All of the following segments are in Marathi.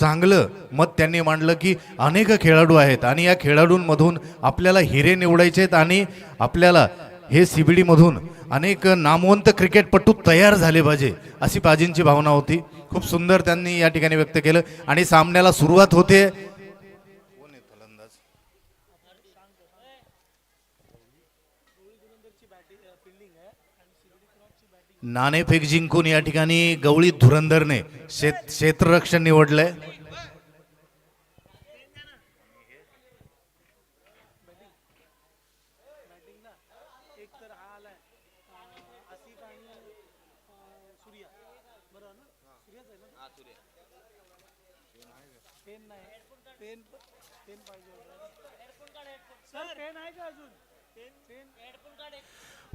चांगलं मत त्यांनी मांडलं की अनेक खेळाडू आहेत आणि या खेळाडूंमधून आपल्याला हिरे निवडायचे आहेत आणि आपल्याला हे सीबीडी मधून अनेक नामवंत क्रिकेटपटू तयार झाले पाहिजे अशी पाजींची भावना होती. खूप सुंदर त्यांनी या ठिकाणी व्यक्त केलं आणि सामन्याला सुरुवात होते. नाणेफेक जिंकून या ठिकाणी गवळी धुरंधरने क्षेत्ररक्षण निवडलंय.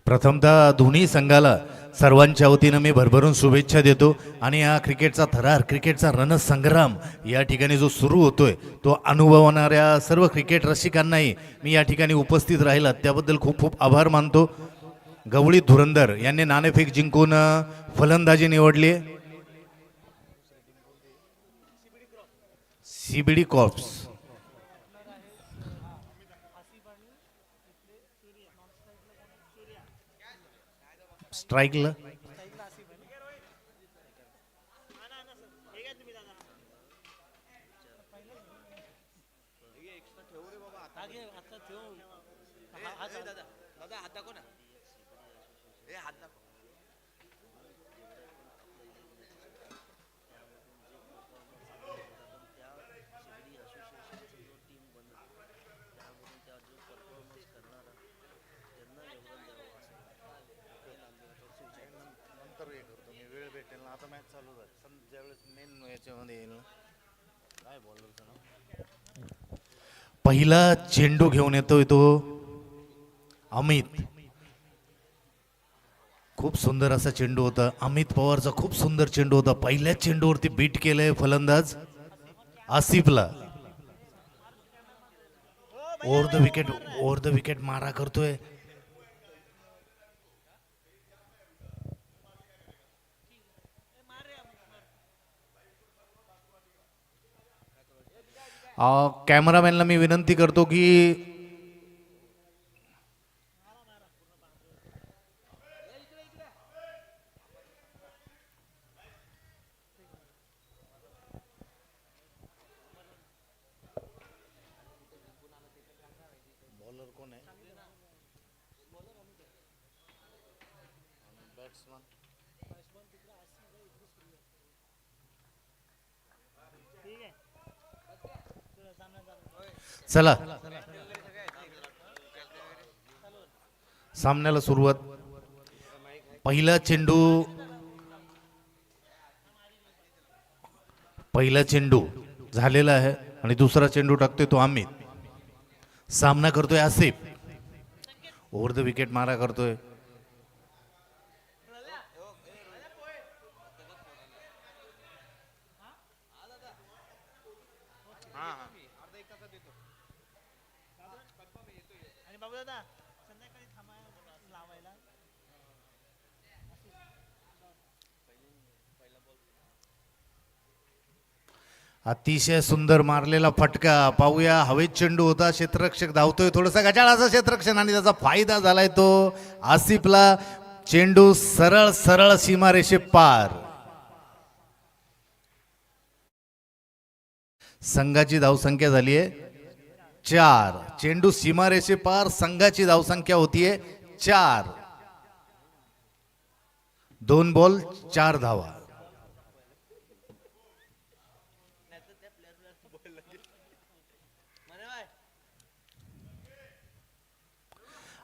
प्रथमतः दोन्ही संघाला सर्वांच्या वतीनं मी भरभरून शुभेच्छा देतो आणि या क्रिकेटचा थरार, क्रिकेटचा रणसंग्राम या ठिकाणी जो सुरू होतोय तो अनुभवणाऱ्या सर्व क्रिकेट रसिकांनाही मी या ठिकाणी उपस्थित राहिला त्याबद्दल खूप खूप आभार मानतो. गवळी धुरंधर यांनी नाणेफेक जिंकून फलंदाजी निवडली. सीबीडी कॉर्प्स स्ट्राईकला पहिला चेंडू घेऊन येतोय तो अमित. खूप सुंदर असा चेंडू होता. अमित पवारचा खूप सुंदर चेंडू होता. पहिल्याच चेंडूवरती बीट केलंय फलंदाज आसिफला. ओव्हर द विकेट मारा करतोय. कॅमेरामॅनला मी विनंती करतो की बॉलर कोण आहे? बॅट्समन चला सामन्याला सुरुवात. पहिला चेंडू झालेला आहे आणि दुसरा चेंडू टाकतोय तो अमित. सामना करतोय आसिफ. ओव्हर द विकेट मारा करतोय. अतिशय सुंदर मारलेला फटका. पाहूया हवेत चेंडू होता. क्षेत्ररक्षक धावतोय. थोडंसं गजाळाचं क्षेत्ररक्षण आणि त्याचा फायदा झालाय तो आसिफला. चेंडू सरळ सरळ सीमारेषे पार. संघाची धावसंख्या झाली आहे 4. चेंडू सीमारेषे पार. संघाची धावसंख्या होतीये 4. 2 बॉल 4 धावा.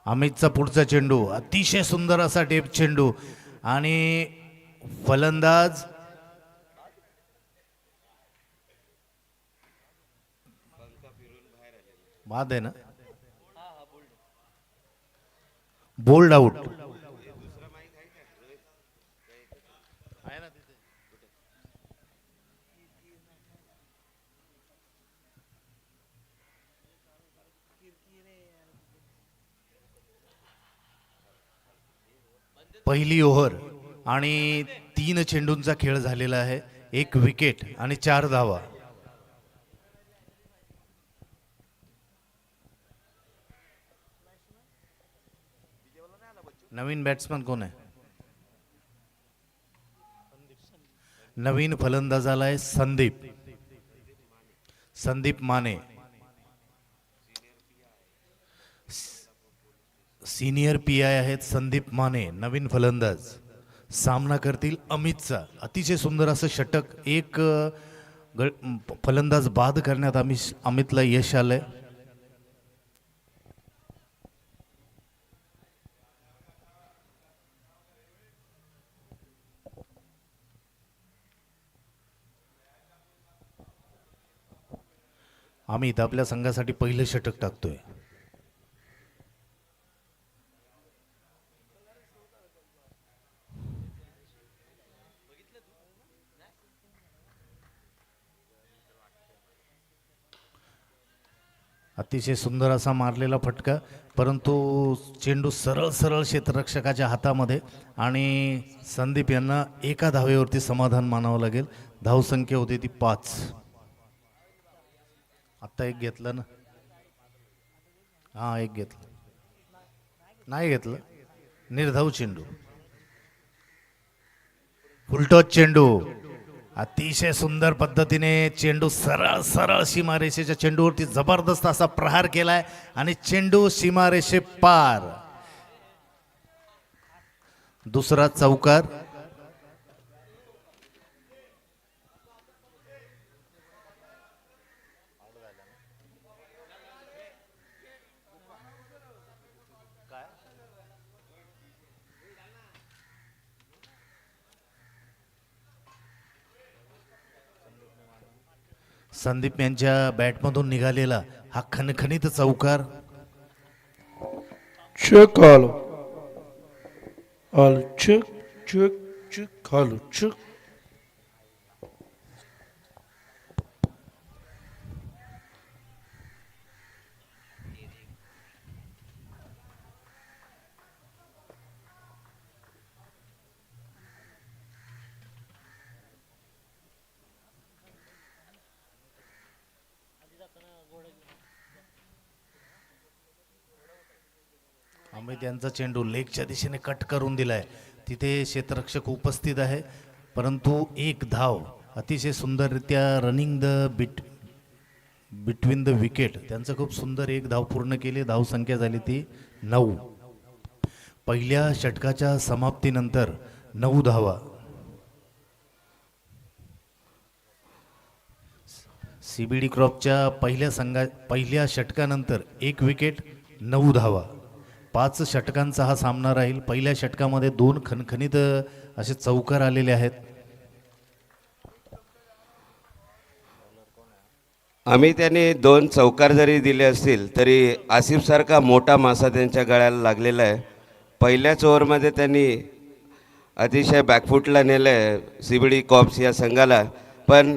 अमितचा पुढचा चेंडू अतिशय सुंदर असा टेप चेंडू आणि फलंदाज बाद आहे ना. Bold out. पहिली ओव्हर आणि 3 चेंडूंचा खेळ झालेला आहे. 1 विकेट आणि 4 धावा. नवीन बॅट्समन कोण आहे? नवीन फलंदाजाला आहे Sandeep Sandeep Mane. Senior P I आहेत संदीप माने नवीन फलंदाज. सामना करतील अमितचा. अतिशय सुंदर असं षटक. एक फलंदाज बाद करण्यात अमितला यश आलंय. अमित आपल्या संघासाठी पहिलं षटक टाकतोय. अतिशय सुंदर असा मारलेला फटका, परंतु चेंडू सरळ सरळ क्षेत्ररक्षकाच्या हातामध्ये आणि संदीप यांना एका धावेवरती समाधान मानावं लागेल. धावसंख्या होती ती 5. आत्ता एक घेतलं ना? हां एक घेतलं. नाही घेतलं. निर्धाव चेंडू. फुलटॉस चेंडू. अतिशय सुंदर पद्धतीने चेंडू सरळ सरळ सीमारेषेच्या चेंडूवरती जबरदस्त असा प्रहार केलाय आणि चेंडू सीमारेषे पार. दुसरा चौकार. संदीप यांच्या बॅटमधून निघालेला हा खणखणीत चौकार. चेक आलो आलो चेक चेक चेक आलो चेक. अमित यांचा चेंडू लेगच्या दिशेने कट करून दिलाय. तिथे क्षेत्ररक्षक उपस्थित आहे, परंतु एक धाव. अतिशय सुंदररित्या running the between the wicket. त्यांचं खूप सुंदर एक धाव पूर्ण केली. धावसंख्या झाली ती 9. पहिल्या षटकाच्या समाप्तीनंतर 9 धावा. सीबीडी क्रॉपच्या पहिल्या षटकानंतर 1 विकेट 9 धावा. 5 षटकांचा हा सामना राहील. पहिल्या षटकामध्ये 2 खणखणीत असे चौकार आलेले आहेत. आम्ही त्याने 2 चौकार जरी दिले असतील तरी आसिफ सारखा मोठा मासा त्यांच्या गळ्याला लागलेला आहे. पहिल्याच ओव्हरमध्ये त्यांनी अतिशय बॅकफुटला नेलं आहे सीबीडी कॉप्स या संघाला. पण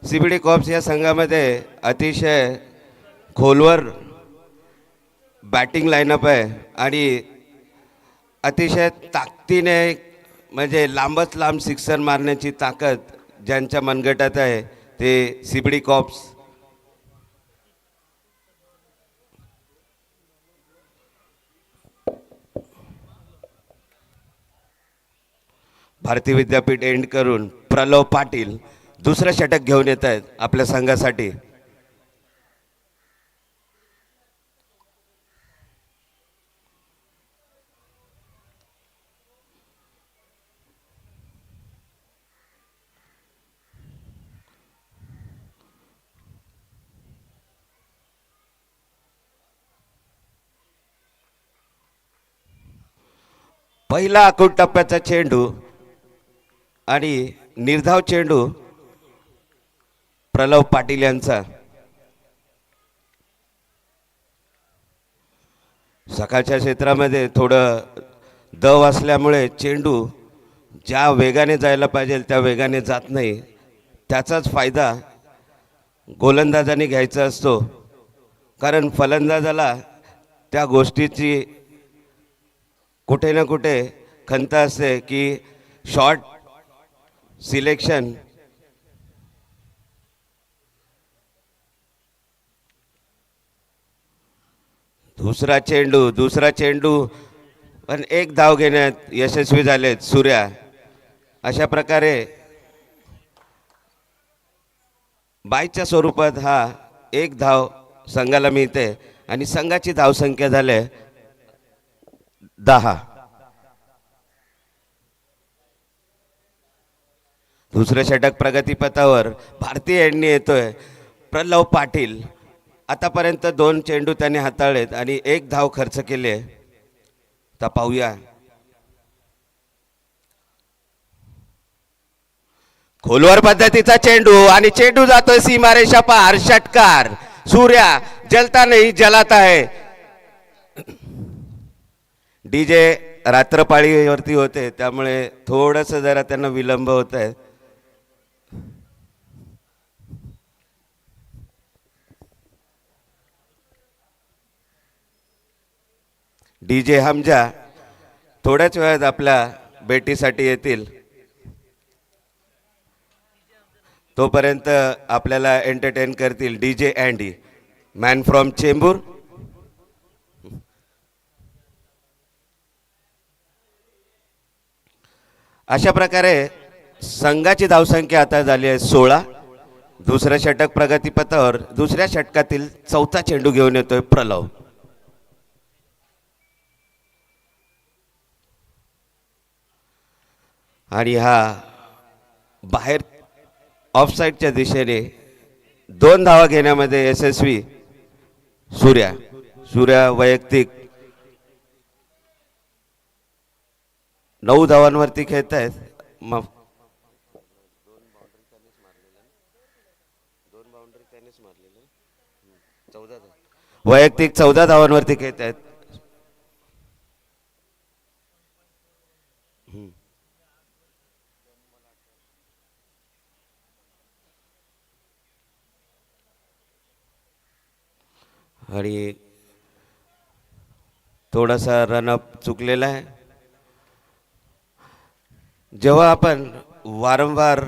सीबीडी कॉप्स या संघामध्ये अतिशय खोलवर बॅटिंग लाईनअप आहे आणि अतिशय ताकदीने म्हणजे लांबच लांब सिक्सर मारण्याची ताकद ज्यांच्या मनगटात आहे ते CBD cops. Bharati Vidyapeeth end करून प्रलव पाटील दुसरं षटक घेऊन येत आहेत आपल्या संघासाठी. पहिला आखूड टप्प्याचा चेंडू आणि निर्धाव चेंडू प्रलव पाटील यांचा. सकाळच्या क्षेत्रामध्ये थोडं दव असल्यामुळे चेंडू ज्या वेगाने जायला पाहिजे त्या वेगाने जात नाही. त्याचाच फायदा गोलंदाजाने घ्यायचा असतो, कारण फलंदाजाला त्या गोष्टीची कुठे ना कुठे खंत असते की शॉट सिलेक्शन दुसरा चेंडू पण एक धाव घेण्यात यशस्वी झालेत सूर्या. अशा प्रकारे बायच्या स्वरूपात हा एक धाव संघाला मिळते आणि संघाची धावसंख्या झाली 10. दुसरं षटक प्रगतीपथावर भारतीय एंडनी येतोय. प्रल्लव पाटील आतापर्यंत 2 चेंडू त्यांनी हाताळलेत आणि एक धाव खर्च केली आहे. आता पाहूया खोलवर पद्धतीचा चेंडू आणि चेंडू जातोय सीमारेषा पार. षटकार. सूर्या जलता नाही जलाता है. डीजे रात्रपाळीवरती होते त्यामुळे थोडंसं जरा त्यांना विलंब होत आहे. डीजे हमजा थोड्याच वेळात आपल्या भेटीसाठी येतील. तोपर्यंत आपल्याला एंटरटेन करतील DJ Andy, man from Chembur. अशा प्रकारे संघाची धावसंख्या आता झाली आहे 16. दुसरं षटक प्रगतीपथावर दुसऱ्या षटकातील चौथा चेंडू घेऊन येतोय प्रलव. आणि हा बाहेर ऑफसाईडच्या दिशेने 2 धावा घेण्यामध्ये यशस्वी सूर्या. सूर्या वैयक्तिक 9 धावांवरती खेळत आहेत. वैयक्तिक 14 धावांवरती खेळत आहेत. आणि थोडासा रनअप चुकलेला आहे. जेव्हा आपण वारंवार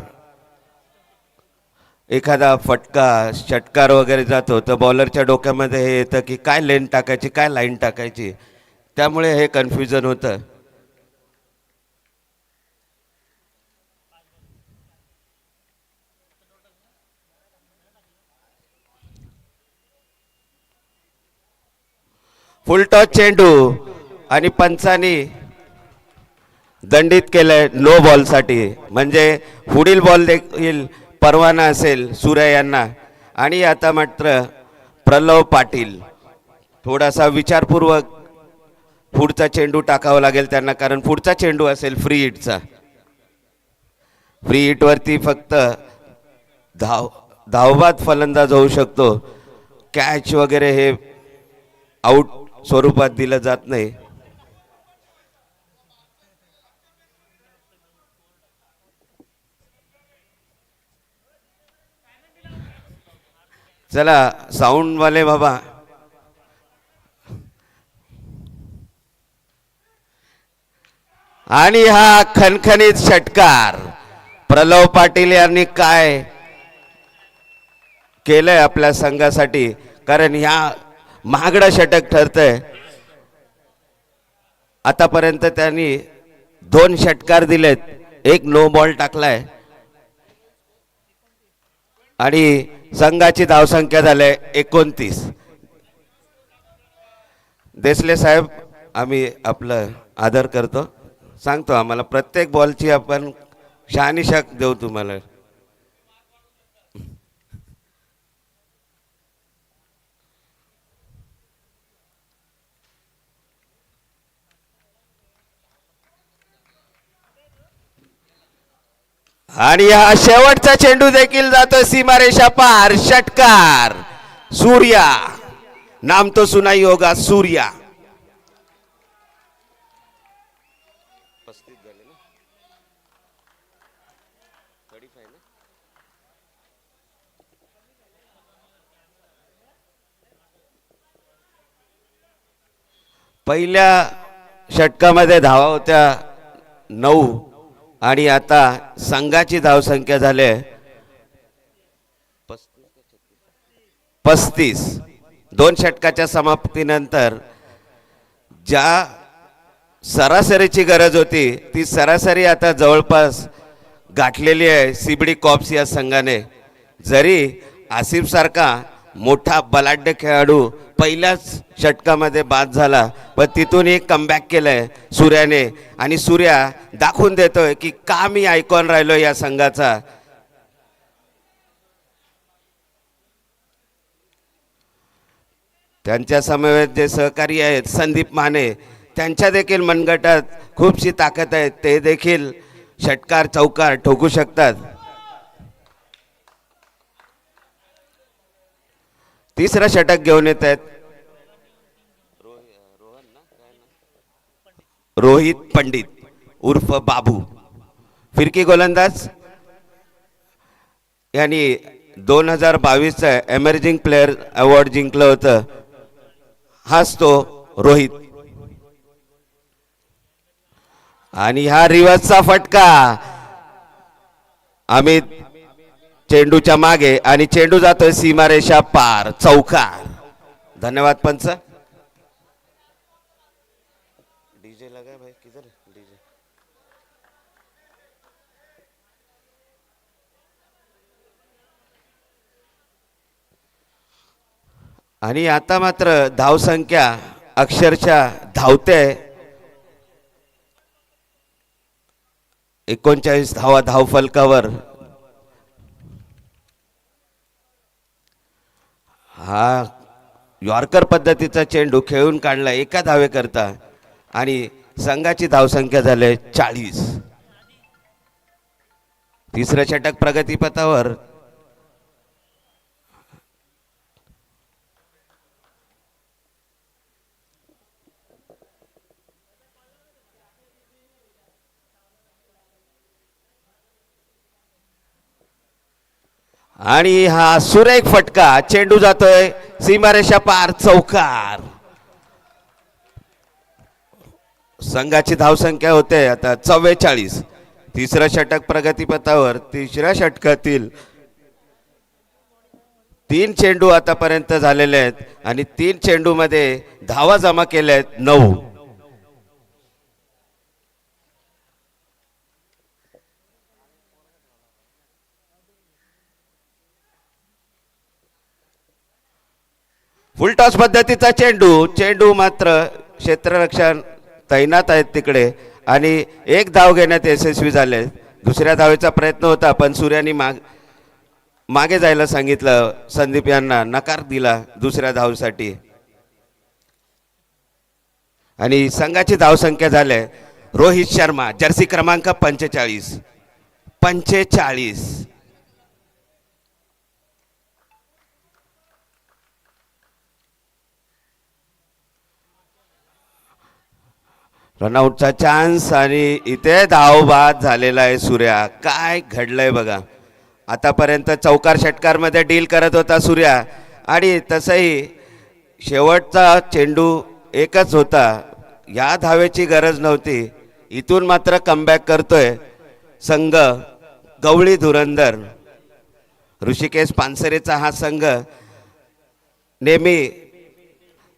एखादा फटका षटकार वगैरे जातो तर बॉलरच्या डोक्यामध्ये हे येतं की काय लेन टाकायची काय लाईन टाकायची, त्यामुळे हे कन्फ्युजन होतं. फुल टॉस चेंडू आणि पंचांनी दंडित केलंय नो बॉलसाठी. म्हणजे पुढील बॉल देखील परवाना असेल सूर्या यांना. आणि आता मात्र प्रल्लव पाटील थोडासा विचारपूर्वक पुढचा चेंडू टाकावा लागेल त्यांना, कारण पुढचा चेंडू असेल फ्री हिटचा. फ्री हिटवरती फक्त धावबाद फलंदाज होऊ शकतो. कॅच वगैरे हे आउट स्वरूपात दिलं जात नाही. चला साऊंड वाले बाबा. आणि हा खणखणीत षटकार प्रल्लव पाटील यांनी काय केलंय आपल्या संघासाठी, कारण ह्या महागडं षटक ठरतंय. आतापर्यंत त्यांनी 2 षटकार दिलेत, 1 नो बॉल टाकलाय आणि संघाची धावसंख्या झाली 29. देसले साहेब आम्ही आपलं आदर करतो, सांगतो आम्हाला प्रत्येक बॉलची आपण शहानिशा देऊ तुम्हाला. आणि हा शेवटचा चेंडू देखील जातो सीमारेषा पार. षटकार. सूर्या, नाम तो सुना ही होगा सूर्या. पहिल्या षटकामध्ये धावा होत्या 9 आणि आता संघाची धावसंख्या झाली 35. 2 षटकाच्या समाप्तीनंतर ज्या सरासरीची गरज होती ती सरासरी आता जवळपास गाठलेली आहे सीबीडी कॉप्स या संघाने. जरी आसिफ सारखा मोठा बलाढ्य खेळाडू पहिल्याच षटकामध्ये बाद झाला, पण तिथूनही कमबॅक केलंय सूर्याने आणि सूर्या दाखवून देतोय की का मी आयकॉन राहिलो या संघाचा. त्यांच्या समवेत जे सहकारी आहेत संदीप माने, त्यांच्या देखील मनगटात खूपशी ताकद आहे, ते देखील षटकार चौकार ठोकू शकतात. तिसरा षटक घेऊन येत आहेत रोहित पंडित उर्फ बाबू, फिरकी गोलंदाज. यांनी 2022चं एमर्जिंग प्लेअर अवॉर्ड जिंकलं होतं. हाच तो रोहित. आणि हा रिव्हर्सचा फटका अमित चेंडूच्या मागे आणि चेंडू जातोय सीमारेषा पार, चौकार. धन्यवाद पंच. डीजे लगा भाई, किधर डीजे. आणि आता मात्र धावसंख्या अक्षरशः धावते. 39 धावा धावफलकावर. हा यॉर्कर पद्धतीचा चेंडू खेळून काढला एका धावेकरता आणि संघाची धावसंख्या झाली 40. तिसरं षटक प्रगतीपथावर. आणि हा सुरेख फटका, चेंडू जातोय सीमारेषा पार, चौकार. संघाची धावसंख्या होते आता 44. तिसरं षटक प्रगतीपथावर. तिसऱ्या षटकातील 3 चेंडू आतापर्यंत झालेले आहेत आणि 3 चेंडू मध्ये धावा जमा केल्या आहेत 9. फुलटॉस पद्धतीचा चेंडू मात्र क्षेत्ररक्षण तैनात आहेत तिकडे आणि एक धाव घेण्यात यशस्वी झाले. दुसऱ्या धावेचा प्रयत्न होता पण सूर्याने मागे जायला सांगितलं. संदीप यांना नकार दिला दुसऱ्या धावसाठी आणि संघाची धावसंख्या झाली रोहित शर्मा, जर्सी क्रमांक 45. रनआउटचा चान्स आणि इथे धाव बाद झालेला आहे सूर्या. काय घडलंय बघा. आतापर्यंत चौकार षटकारमध्ये डील करत होता सूर्या आणि तसंही शेवटचा चेंडू एकच होता. या धावेची गरज नव्हती. इथून मात्र कमबॅक करतोय संघ गवळी धुरंधर. ऋषिकेश पानसरेचा हा संघ नेहमी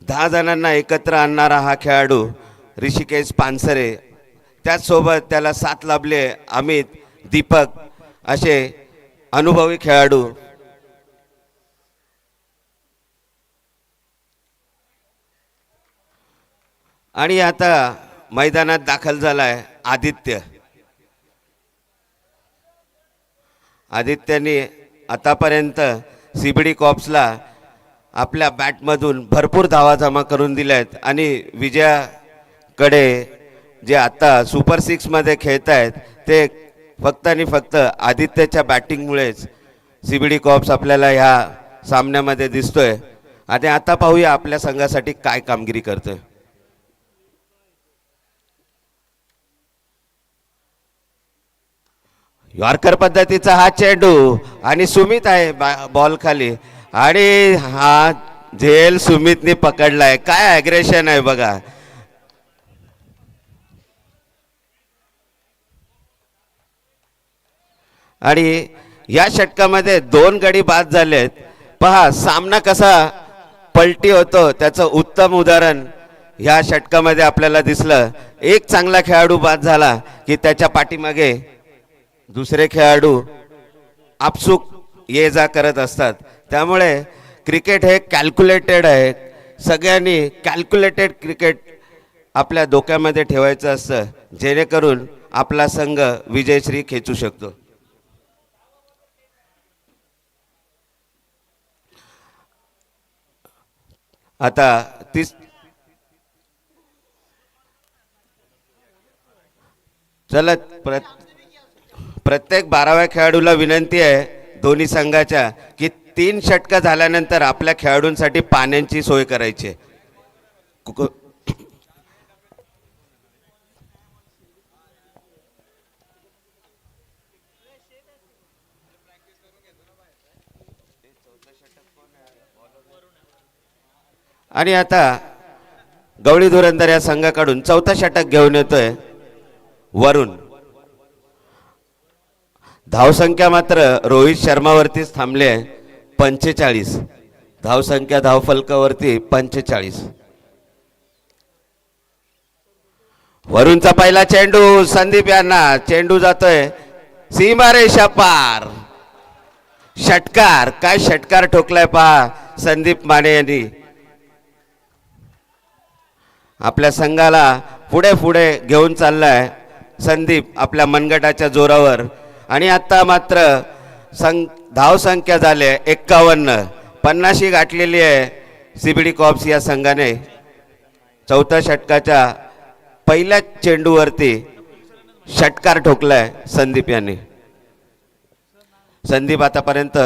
10 जणांना एकत्र आणणारा हा खेळाडू ऋषिकेश पानसरे. त्याचसोबत त्याला साथ लाभले अमित, दीपक असे अनुभवी खेळाडू. आणि आता मैदानात दाखल झालाय आदित्य. आदित्यने आतापर्यंत सीबीडी कॉप्सला आपल्या बॅटमधून भरपूर धावा जमा करून दिल्या आहेत आणि विजयाकडे जे आता सुपर 6 मध्ये खेळत आहेत ते फक्त आणि फक्त आदित्यच्या बॅटिंगमुळेच सीबीडी कॉप्स आपल्याला ह्या सामन्यामध्ये दिसतोय. आणि आता पाहूया आपल्या संघासाठी काय कामगिरी करतोय. यॉर्कर पद्धतीचा हा चेंडू आणि सुमित आहे बॉल खाली आणि हा झेल सुमितने पकडलाय. काय ॲग्रेशन आहे बघा. आणि या षटकामध्ये 2 गडी बाद झालेत. पहा सामना कसा पलटी होतो त्याचं उत्तम उदाहरण ह्या षटकामध्ये आपल्याला दिसलं. एक चांगला खेळाडू बाद झाला की त्याच्या पाठीमागे दुसरे खेळाडू आपसूक ये जा करत असतात. त्यामुळे क्रिकेट हे कॅल्क्युलेटेड आहे. सगळ्यांनी कॅल्क्युलेटेड क्रिकेट आपल्या डोक्यामध्ये ठेवायचं असतं, जेणेकरून आपला संघ विजयश्री खेचू शकतो. आता चला प्रत्येक 12व्या खेळाडूला विनंती आहे दोन्ही संघाच्या की 3 षटकं झाल्यानंतर आपल्या खेळाडूंसाठी पाण्याची सोय करायची आहे. आणि आता गवळी धुरंदर या संघाकडून 4था षटक घेऊन येतोय वरुण. धावसंख्या मात्र रोहित शर्मावरतीच थांबली आहे 45. धावसंख्या धावफलकावरती 45. वरुणचा पहिला चेंडू संदीप यांना. चेंडू जातोय सीमारेषा पार. षटकार, काय षटकार ठोकलाय पहा संदीप माने यांनी. आपल्या संघाला पुढे पुढे घेऊन चाललाय संदीप आपल्या मनगटाच्या जोरावर. आणि आता मात्र धावसंख्या झाली 51. 50 गाठलेली आहे सीबीडी कॉप्स या संघाने. 4थ्या षटकाच्या पहिल्या चेंडूवरती षटकार ठोकलाय संदीप यांनी. संदीप आतापर्यंत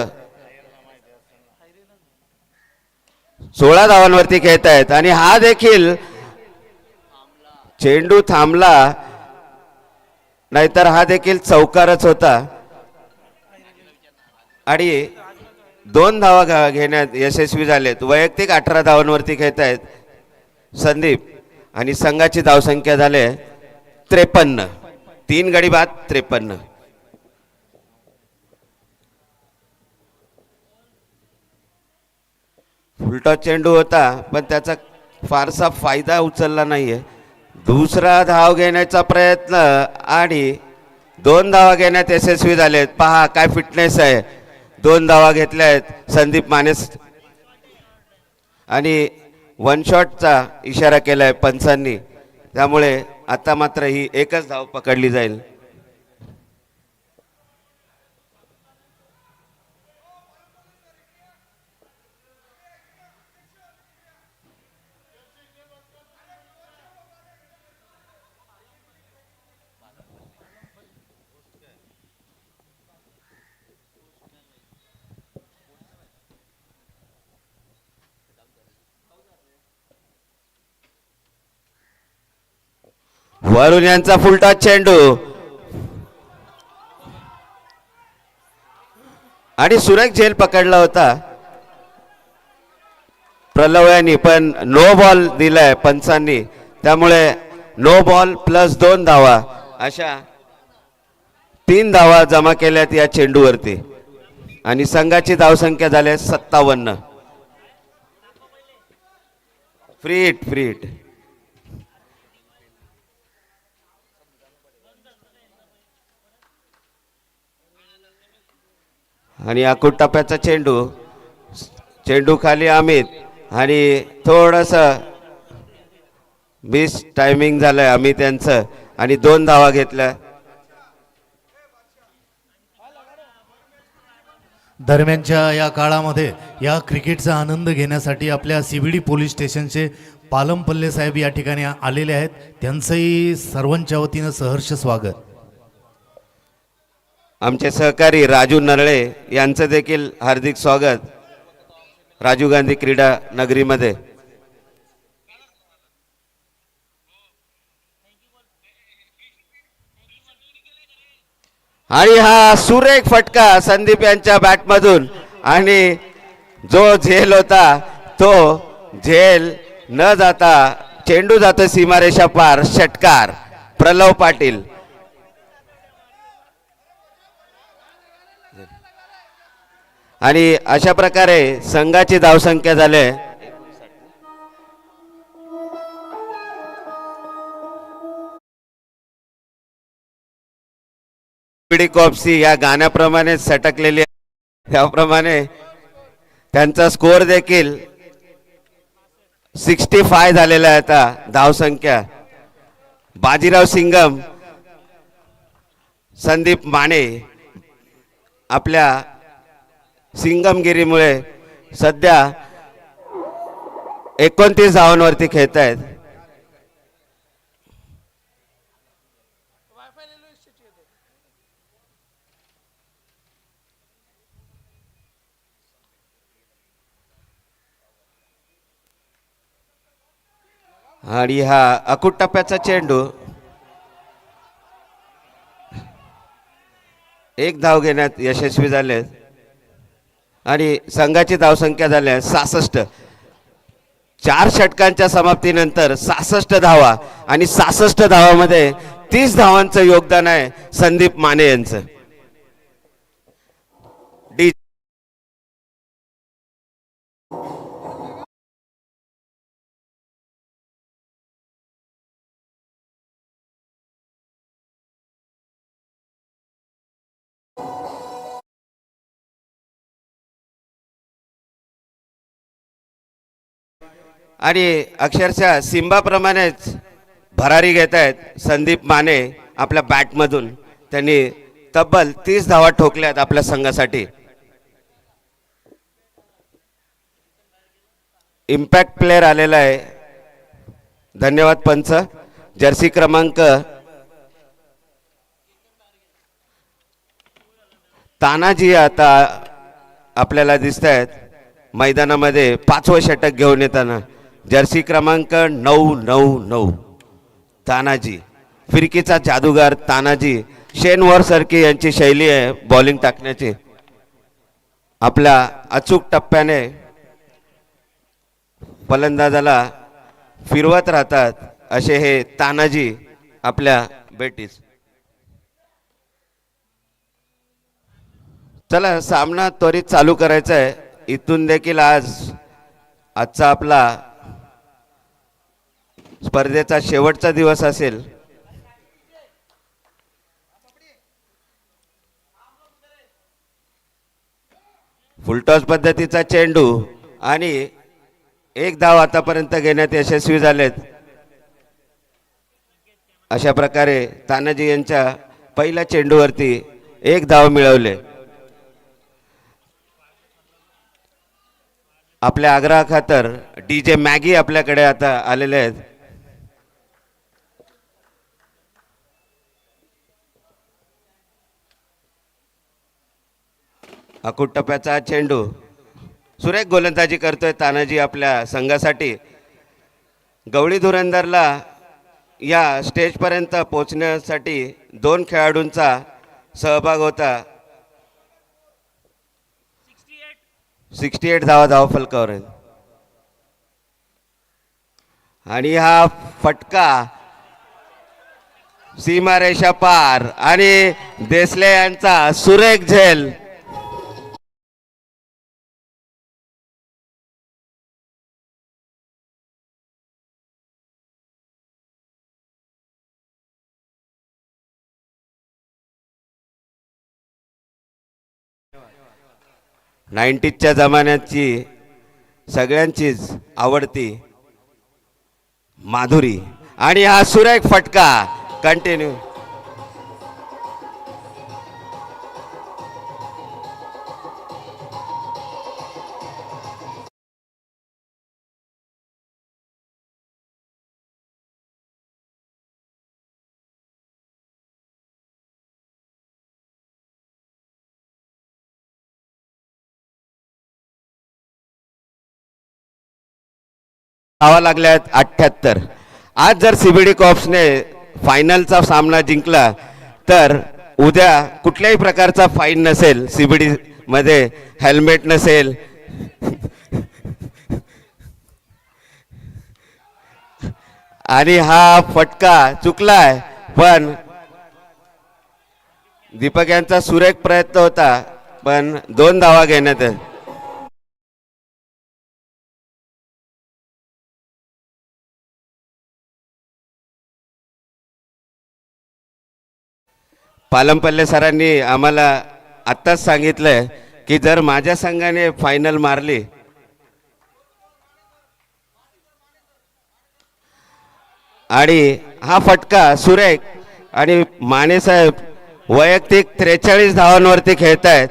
16 धावांवरती खेळत आहेत. आणि हा देखील चेंडू थांबला, नाहीतर हा देखील चौकारच होता. आणि 2 धावा घेण्यात यशस्वी झालेत. वैयक्तिक 18 धावांवरती खेळत आहेत संदीप. आणि संघाची धावसंख्या झाली 53. 3 गडी बाद 53. फुलटॉस चेंडू होता पण त्याचा फारसा फायदा उचलला नाहीये. दुसरा धाव घेण्याचा प्रयत्न आणि 2 धावा घेण्यात यशस्वी झालेत. पहा काय फिटनेस आहे. 2 धावा घेतल्या आहेत संदीप मानेस. आणि 1 शॉटचा इशारा केलाय पंचांनी. त्यामुळे आता मात्र ही एकच धाव पकडली जाईल. वरुण यांचा फुलटॉस चेंडू आणि सुरेख झेल पकडला होता प्रलव यांनी, पण नो बॉल दिलाय पंचांनी. त्यामुळे नो बॉल प्लस 2 धावा अशा 3 धावा जमा केल्यात या चेंडूवरती. आणि संघाची धावसंख्या झाली 57. Free hit. आणि आकुट टप्प्याचा चेंडू खाली अमित. आणि थोडस मिस टायमिंग झालंय अमित यांचं. आणि 2 धावा घेतल्या. दरम्यानच्या या काळामध्ये या क्रिकेटचा आनंद घेण्यासाठी आपल्या सीबीडी पोलीस स्टेशनचे पालमपल्ले साहेब या ठिकाणी आलेले आहेत. त्यांचंही सर्वांच्या वतीनं सहर्ष स्वागत. आमचे सहकारी राजू नरळे यांचं देखील हार्दिक स्वागत राजीव गांधी क्रीडा नगरीमध्ये. आणि हा सुरेख फटका संदीप यांच्या बॅटमधून. आणि जो झेल होता तो झेल न जाता चेंडू जातो सीमारेषा पार. षटकार प्रलव पाटील. आणि अशा प्रकारे संघाची धावसंख्या झाली पिढी कॉप्सी या गाण्याप्रमाणे सटकलेली आहे. त्याप्रमाणे त्यांचा स्कोअर देखील 65 झालेला आहे. आता धावसंख्या बाजीराव सिंगम, संदीप माने आपल्या सिंगमगिरीमुळे सध्या 29 धावांवरती खेळत आहेत. आणि हा अकुट टप्प्याचा चेंडू एक धाव घेण्यात यशस्वी झाले आणि संघाची धावसंख्या झाली 66. 4 षटकांच्या समाप्तीनंतर 66 धावा आणि 66 धावामध्ये 30 धावांचं योगदान आहे संदीप माने यांचं. डी आणि अक्षरशः सिंबाप्रमाणेच भरारी घेत आहेत संदीप माने आपल्या बॅटमधून. त्यांनी तब्बल 30 धावा ठोकल्यात आपल्या संघासाठी. इम्पॅक्ट प्लेअर आलेला आहे. धन्यवाद पंच. जर्सी क्रमांक तानाजी आता आपल्याला दिसत आहेत मैदानामध्ये 5वं षटक घेऊन येताना. जर्सी क्रमांक 999 तानाजी, फिरकीचा जादूगार तानाजी. शेन वॉर सारखी यांची शैली आहे बॉलिंग टाकण्याची. आपल्या अचूक टप्प्याने फलंदाजाला फिरवत राहतात असे हे तानाजी आपल्या बेटीस. चला सामना त्वरित चालू करायचा आहे. इथून देखील आजचा आपला स्पर्धेचा शेवटचा दिवस असेल. फुलटॉस पद्धतीचा चेंडू आणि एक धाव आतापर्यंत घेण्यात यशस्वी झालेत. अशा प्रकारे तानाजी यांच्या पहिल्या चेंडूवरती एक धाव मिळवले. आपल्या आग्रहाखातर DJ मॅगी आपल्याकडे आता आलेले आहेत. अकुट टप्प्याचा चेंडू सुरेख गोलंदाजी करतोय तानाजी आपल्या संघासाठी. गवळी धुरंदरला या स्टेजपर्यंत पोहोचण्यासाठी 2 खेळाडूंचा सहभाग होता. 68 धावा फलकावर आहेत. आणि हा फटका सीमारेषा पार आणि देसले यांचा सुरेख झेल. च्या जमान्याची सगळ्यांचीच आवडती माधुरी आणि हा सुरेख फटका कंटिन्यू. धावा लागल्यात 78. आज जर CBD कॉप्सने फायनलचा सामना जिंकला तर उद्या कुठल्याही प्रकारचा फाईन नसेल. CBD मध्ये हेल्मेट नसेल, आणि हा फटका चुकलाय पण दीपक यांचा सुरेख प्रयत्न होता पण 2 धावा घेण्यात. पालमपल्ले सरांनी आम्हाला आत्ताच सांगितलंय की जर माझ्या संघाने फायनल मारली आणि हा फटका सुरेख आणि माने साहेब वैयक्तिक 43 धावांवरती खेळत आहेत.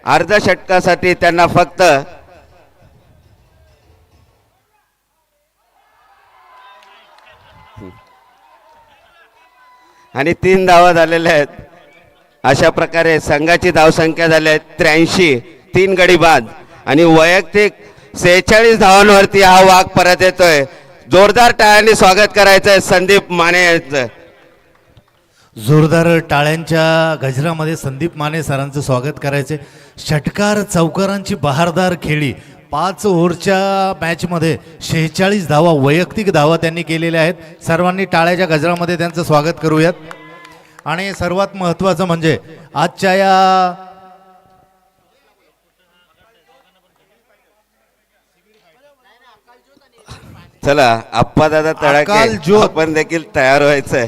अर्ध्या षटकासाठी त्यांना फक्त आणि 3 धावा झालेल्या आहेत. अशा प्रकारे संघाची धावसंख्या झाली आहे 83, 3 गडी बाद आणि वैयक्तिक 46 धावांवरती हा वाघ परत येतोय. जोरदार टाळ्यांनी स्वागत करायचं आहे संदीप माने यांचं. जोरदार टाळ्यांच्या गजरामध्ये संदीप माने सरांचं स्वागत करायचे. षटकार चौकारांची बहारदार खेळी. 5 ओव्हरच्या मॅचमध्ये 46 धावा वैयक्तिक धावा त्यांनी केलेल्या आहेत. सर्वांनी टाळ्याच्या गजरामध्ये त्यांचं स्वागत करूयात. आणि सर्वात महत्त्वाचं म्हणजे आजच्या या चला आप्पा दादा अकाल तळाके ज्योत. आपण देखील तयार व्हायचंय.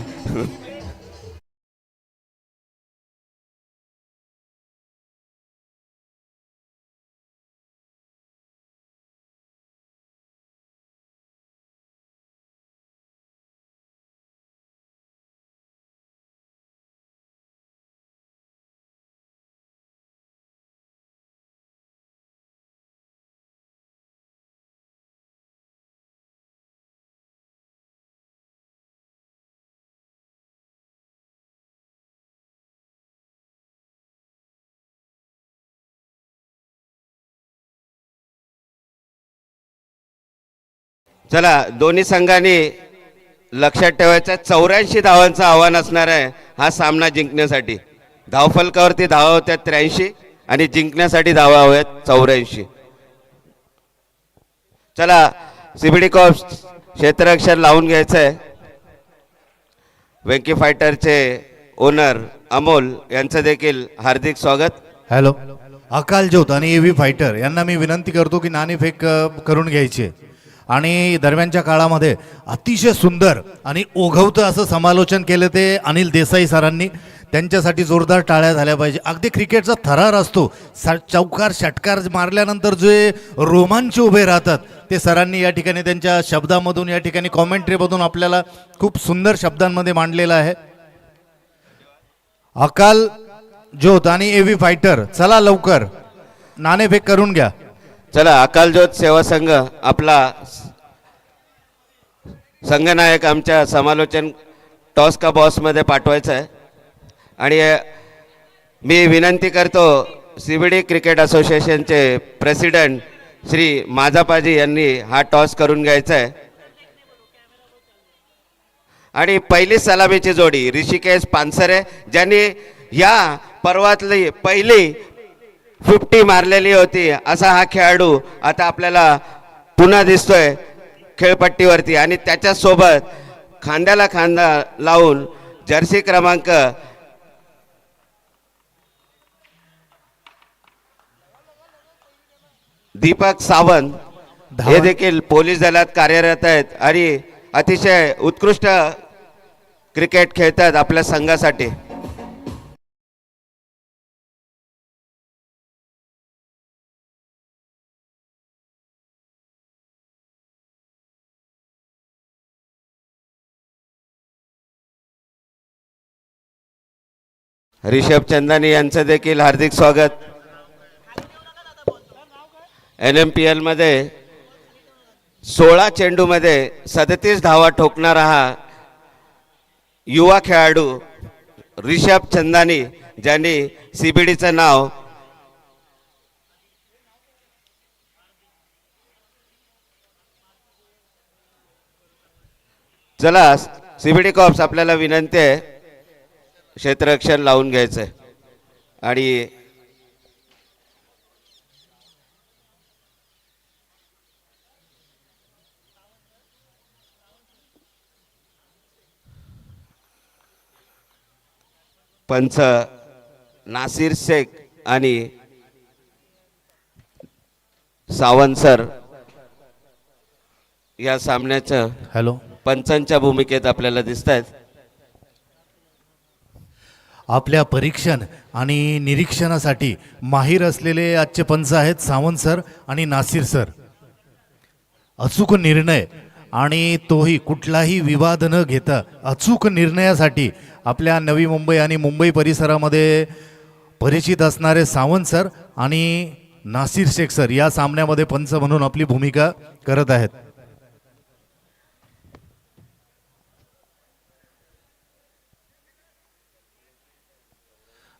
चला दोन्ही संघांनी लक्षात ठेवायचं 84 धावांचं आव्हान असणार आहे हा सामना जिंकण्यासाठी. धावफलकावरती धावा होत्या 83 आणि जिंकण्यासाठी धावा हव्यात 84. चला सीबीडी कॉप्स क्षेत्ररक्षण लावून घ्यायचंय. वेंकी फायटरचे ओनर अमोल यांचं देखील हार्दिक स्वागत. हॅलो अकाल ज्योत आणि एव्ही फायटर यांना मी विनंती करतो की नाणेफेक करून घ्यायची. आणि दरम्यानच्या काळामध्ये अतिशय सुंदर आणि ओघवतं असं समालोचन केलं ते अनिल देसाई सरांनी. त्यांच्यासाठी जोरदार टाळ्या झाल्या पाहिजे. अगदी क्रिकेटचा थरार असतो. चौकार षटकार मारल्यानंतर जे रोमांच उभे राहतात ते सरांनी या ठिकाणी त्यांच्या शब्दामधून या ठिकाणी कॉमेंट्रीमधून आपल्याला खूप सुंदर शब्दांमध्ये मांडलेलं आहे. अकाल ज्योत आणि एव्ही फायटर चला लवकर नाणेफेक करून घ्या. चला अकाल ज्योत सेवा संघ आपला संघनायक आमच्या समालोचन टॉस का बॉस मध्ये पाठवायचा आहे. आणि मी विनंती करतो सीबीडी क्रिकेट असोसिएशनचे प्रेसिडेंट श्री माझापाजी यांनी हा टॉस करून घ्यायचा आहे. आणि पहिली सलामीची जोडी ऋषिकेश पानसरे ज्यांनी या पर्वातली पहिली 50 मारलेली होती असा हा खेळाडू आता आपल्याला पुन्हा दिसतोय खेळपट्टीवरती. आणि त्याच्यासोबत खांद्याला खांदा लावून जर्सी क्रमांक 'दीपक सावंत हे देखील पोलीस दलात कार्यरत आहेत आणि अतिशय उत्कृष्ट क्रिकेट खेळतात आपल्या संघासाठी. रिषभ चंदानी यांचं देखील हार्दिक स्वागत. NMPL मध्ये 16 चेंडूमध्ये 37 धावा ठोकणारा हा युवा खेळाडू रिषभ चंदानी ज्यांनी सीबीडीचं नाव चला सीबीडी कॉप्स आपल्याला विनंती आहे क्षेत्ररक्षण लावून घ्यायचंय. आणि पंच नासिर शेख आणि सावंत सर या सामन्याच्या हॅलो पंचांच्या भूमिकेत आपल्याला दिसत आहेत. आपल्या परीक्षण आणि निरीक्षणासाठी माहीर असलेले आजचे पंच आहेत सावंत सर आणि नासिर सर. अचूक निर्णय आणि तोही कुठलाही विवाद न घेता अचूक निर्णयासाठी आपल्या नवी मुंबई आणि मुंबई परिसरामध्ये परिचित असणारे सावंत सर आणि नासिर शेख सर या सामन्यामध्ये पंच म्हणून आपली भूमिका करत आहेत.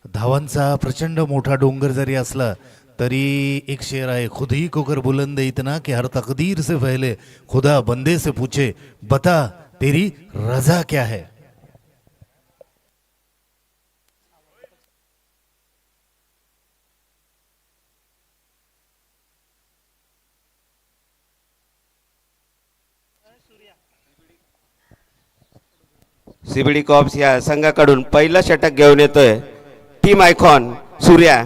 धावांचा प्रचंड मोठा डोंगर जरी असला तरी एक शेर आहे, खुद ही को कर बुलंद इतना कि हर तकदीर से पहले खुदा बंदे से पूछे बता तेरी रजा क्या है. सीबीडी कॉप्स या संघाकडून पहिला षटक घेऊन येतोय टीम आयकॉन सूर्या.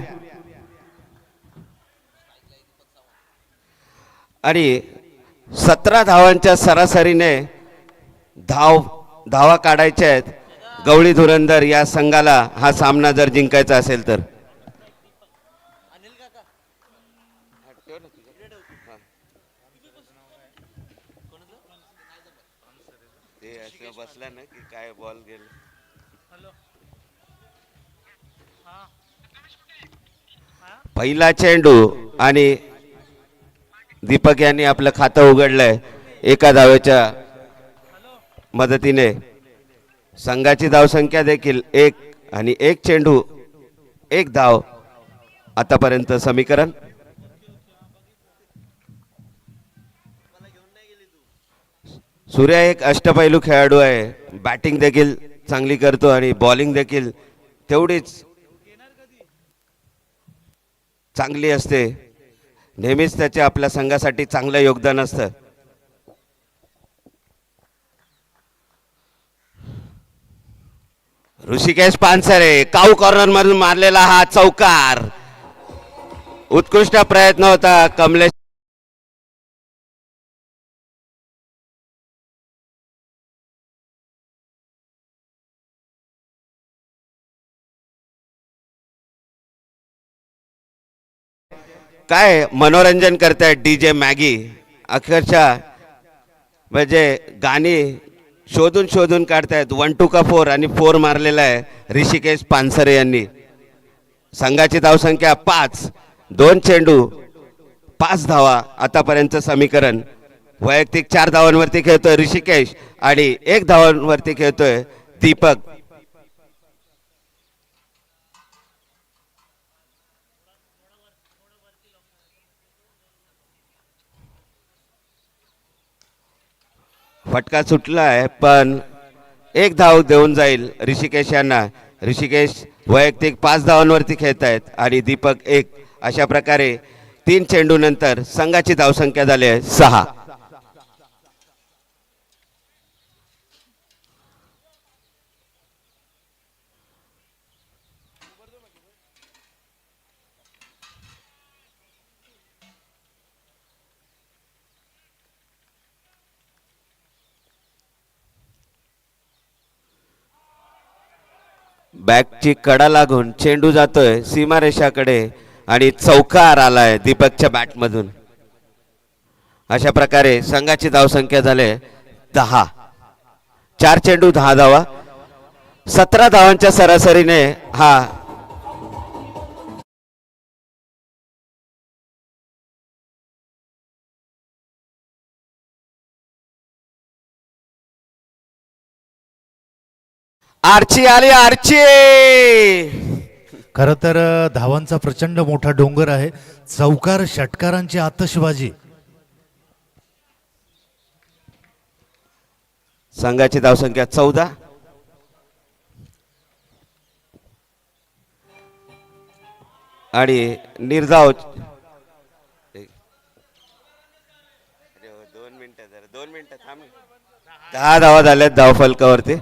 आणि 17 धावांच्या सरासरीने धावा काढायच्या आहेत गवळी धुरंधर या संघाला हा सामना जर जिंकायचा असेल तर. बसला ना की काय बॉल गेला. पहिला चेंडू आणि दीपक यांनी आपलं खातं उघडलंय एका धावेच्या मदतीने. संघाची धावसंख्या देखील 1 आणि 1 चेंडू 1 धाव आतापर्यंत समीकरण. सूर्या एक अष्टपैलू खेळाडू आहे, बॅटिंग देखील चांगली करतो आणि बॉलिंग देखील तेवढीच चांगली असते. नेहमीच त्याचे आपल्या संघासाठी चांगलं योगदान असतं. ऋषिकेश पानसरे काऊ कॉर्नर मधून मारलेला हा चौकार उत्कृष्ट प्रयत्न होता कमलेश. काय मनोरंजन करतायत डीजे मॅगी, अक्षरशः म्हणजे गाणी शोधून शोधून काढतायत. 1 2 का 4 आणि 4 मारलेला आहे ऋषिकेश पानसरे यांनी. संघाची धावसंख्या 5, 2 चेंडू 5 धावा आतापर्यंत समीकरण. वैयक्तिक 4 धावांवरती खेळतोय ऋषिकेश आणि 1 धावांवरती खेळतोय दीपक. फटका सुटला आहे पण 1 धाव देऊन जाईल ऋषिकेश यांना. ऋषिकेश वैयक्तिक 5 धावांवरती खेळत आहेत आणि दीपक 1. अशा प्रकारे 3 चेंडू नंतर संघाची धावसंख्या झाली आहे 6. बॅकची कडा लागून चेंडू जातोय सीमारेषाकडे आणि चौकार आलाय दीपकच्या बॅटमधून. अशा प्रकारे संघाची धावसंख्या झाली 10. 4 चेंडू 10 धावा, 17 धावांच्या सरासरीने हा आर्ची आली. आर्ची खरं तर धावांचा प्रचंड मोठा डोंगर आहे. चौकार षटकारांची आतषबाजी. संघाची धावसंख्या 14. आणि निर्धाव 2 मिनिटं थांब. 10 धावा झाल्यात धावफलकावरती.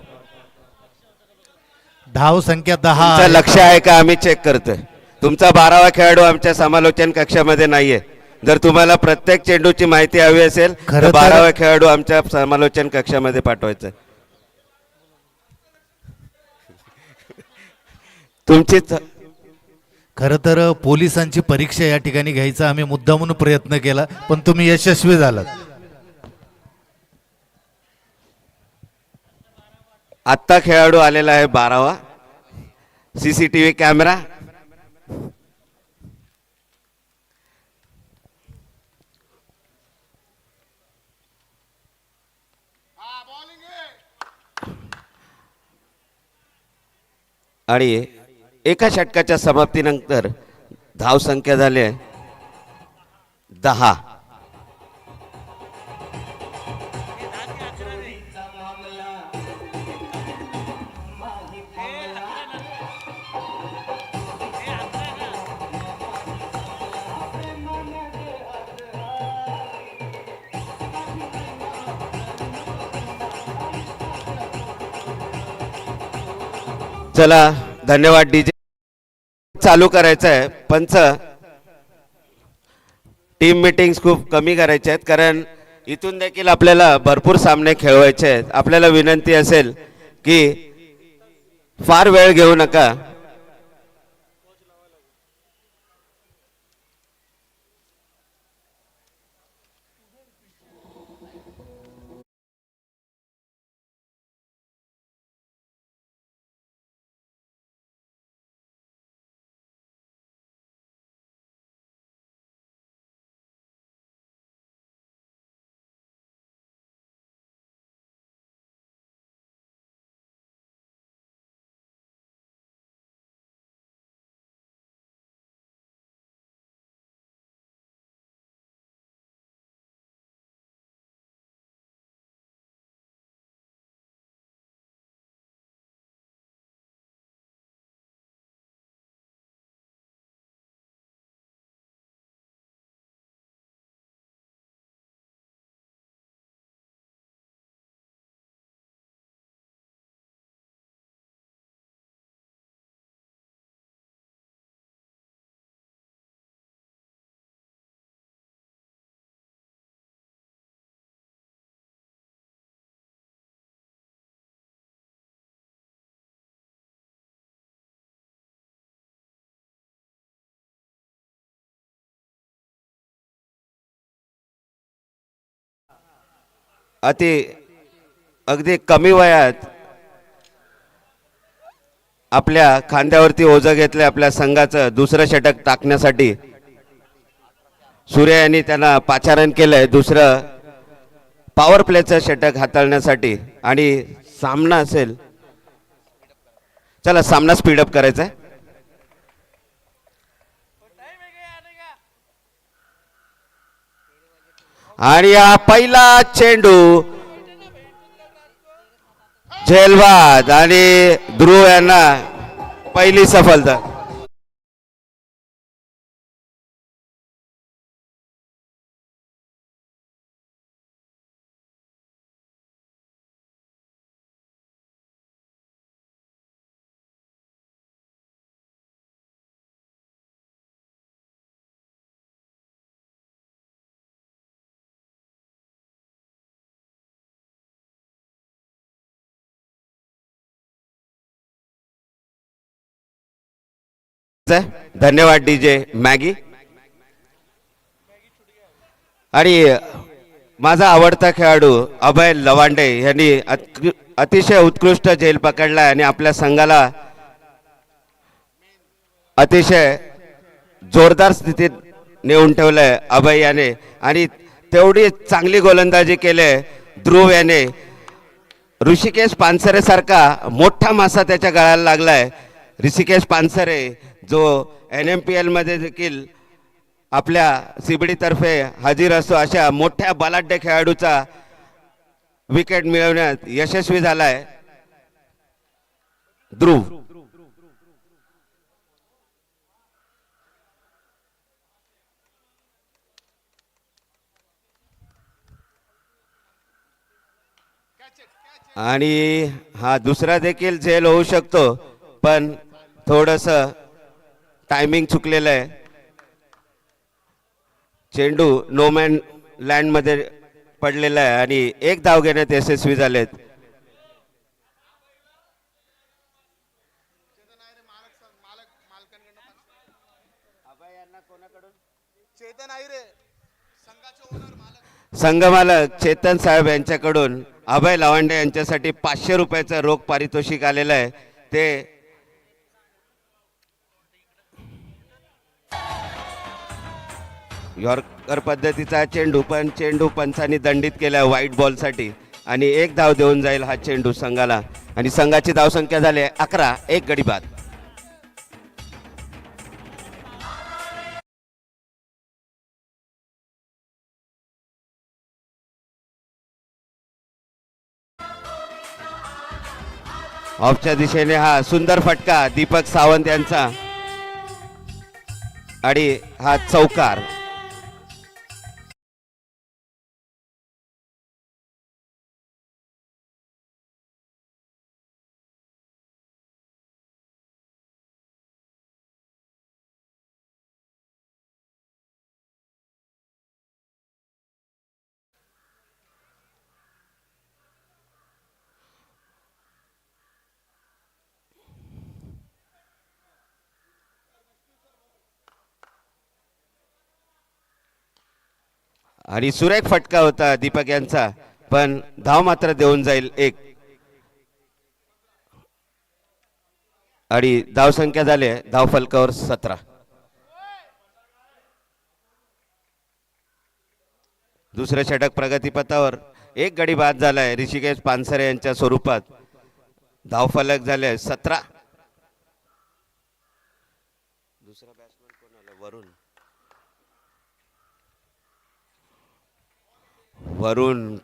धाव संख्या 10. तुमचं लक्ष आहे का आम्ही चेक करतोय. तुमचा 12वा खेळाडू आमच्या समालोचन कक्षामध्ये नाहीये. जर तुम्हाला प्रत्येक चेंडूची माहिती हवी असेल तर 12वा खेळाडू आमच्या समालोचन कक्षामध्ये पाठवायचं. तुमचीच खरं तर पोलिसांची परीक्षा या ठिकाणी घ्यायचा आम्ही मुद्दामून प्रयत्न केला, पण तुम्ही यशस्वी झालात. आत्ता खेळाडू आलेला आहे 12वा. CCTV camera. आणि एका षटकाच्या समाप्तीनंतर धावसंख्या झाली आहे 10. चला धन्यवाद. डीजे चालू करायचं आहे. पंच टीम मीटिंग्स खूप कमी करायचे आहेत, कारण इथून देखील आपल्याला भरपूर सामने खेळवायचे आहेत. आपल्याला विनंती असेल की फार वेळ घेऊ नका. अगदी कमी वयात आपल्या खांद्यावरती ओझं घेतलं आपल्या संघाचं दुसरं षटक टाकण्यासाठी. सूर्य यांनी त्यांना पाचारण केलंय दुसरं पॉवर प्लेचं षटक हाताळण्यासाठी. आणि सामना असेल, चला सामना स्पीडअप करायचा आहे. आणि हा पहिला चेंडू झेलवाद आणि ध्रुव यांना पहिली सफलता. धन्यवाद डीजे मॅगी. आणि माझा आवडता खेळाडू अभय लवांडे यांनी अतिशय उत्कृष्ट झेल पकडलाय आणि आपल्या संघाला अतिशय जोरदार स्थितीत नेऊन ठेवलंय अभय याने. आणि तेवढी चांगली गोलंदाजी केली ध्रुव याने. ऋषिकेश पानसरे सारखा मोठा मासा त्याच्या गळाला लागलाय. ऋषिकेश पानसरे जो NMPL मध्ये देखील आपल्या CBD तर्फे हजर असतो, अशा मोठ्या बलाढ्य खेळाडूचा विकेट मिळवण्यात यशस्वी झालाय ध्रुव. आणि हा दुसरा देखील झेल होऊ शकतो, पण थोडंसं टायमिंग चुकलेलं आहे. चेंडू नोमॅन लँड मध्ये पडलेला आहे आणि एक धाव घेण्यात यशस्वी झालेत. संघमालक चेतन साहेब यांच्याकडून अभय लवांडे यांच्यासाठी 500 रुपयाचं रोख पारितोषिक आलेलं आहे. ते यॉर्कर पद्धतीचा चेंडू, पण चेंडू पंचांनी दंडित केला व्हाईट बॉलसाठी आणि 1 धाव देऊन जाईल हा चेंडू संघाला. आणि संघाची धावसंख्या झाली 11, 1 गडी बाद. ऑफच्या दिशेने हा सुंदर फटका दीपक सावंत यांचा आणि हा चौकार. आणि सुरेख फटका होता दीपक यांचा, पण धाव मात्र देऊन जाईल 1. आणि धाव संख्या झाली धाव फलकावर 17. दुसरे षटक प्रगतीपथावर 1 गडी बाद झालाय ऋषिकेश पानसरे यांच्या स्वरूपात. धाव फलक झाले 17. दुसरा बॅट्समन कोण आला? वरुण.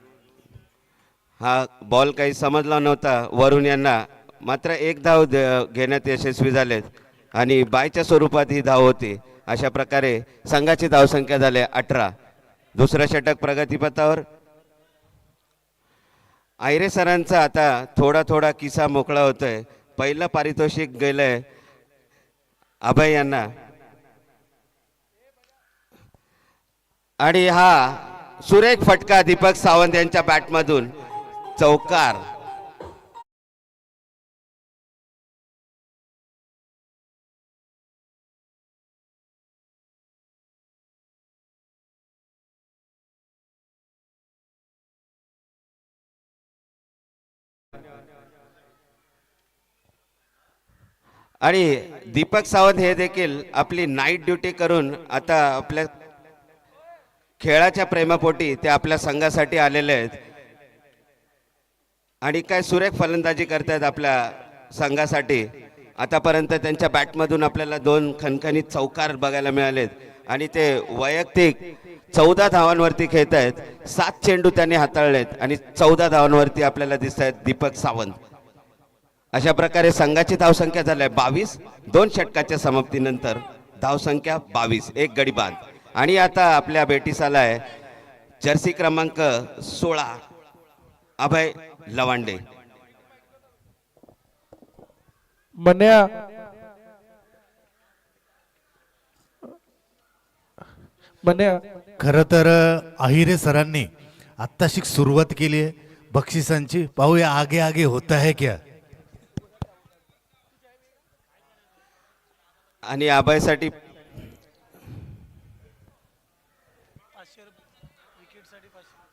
हा बॉल काही समजला नव्हता वरुण यांना, मात्र 1 धाव घेण्यात यशस्वी झालेत आणि बायच्या स्वरूपात ही धाव होती. अशा प्रकारे संघाची धावसंख्या झाली 18. दुसरं षटक प्रगतीपथावर. आयरे सरांचा आता थोडा थोडा किस्सा मोकळा होतोय. पहिलं पारितोषिक गेलंय अभय यांना आणि हा सुरेख फटका दीपक सावंत यांच्या बॅटमधून चौकार. आणि दीपक सावंत हे देखील आपली नाईट ड्युटी करून आता आपल्या खेळाच्या प्रेमापोटी ते आपल्या संघासाठी आलेले आहेत आणि काय सुरेख फलंदाजी करतायत आपल्या संघासाठी. आतापर्यंत त्यांच्या बॅटमधून आपल्याला 2 खणखणीत चौकार बघायला मिळालेत आणि ते वैयक्तिक 14 धावांवरती खेळत आहेत. 7 चेंडू त्यांनी हाताळलेत आणि 14 धावांवरती आपल्याला दिसत आहेत दीपक सावंत. अशा प्रकारे संघाची धावसंख्या झाली 22. 2 षटकाच्या समाप्तीनंतर धावसंख्या 22, 1 गडी बाद. आणि आता आपल्या भेटीस आलाय जर्सी क्रमांक 16 अभय लवांडे. मन्या खरं तर आहिरे सरांनी आत्ताशी सुरुवात केली आहे बक्षिसांची. पाहूया आगे आगे होता है क्या. आणि अभयसाठी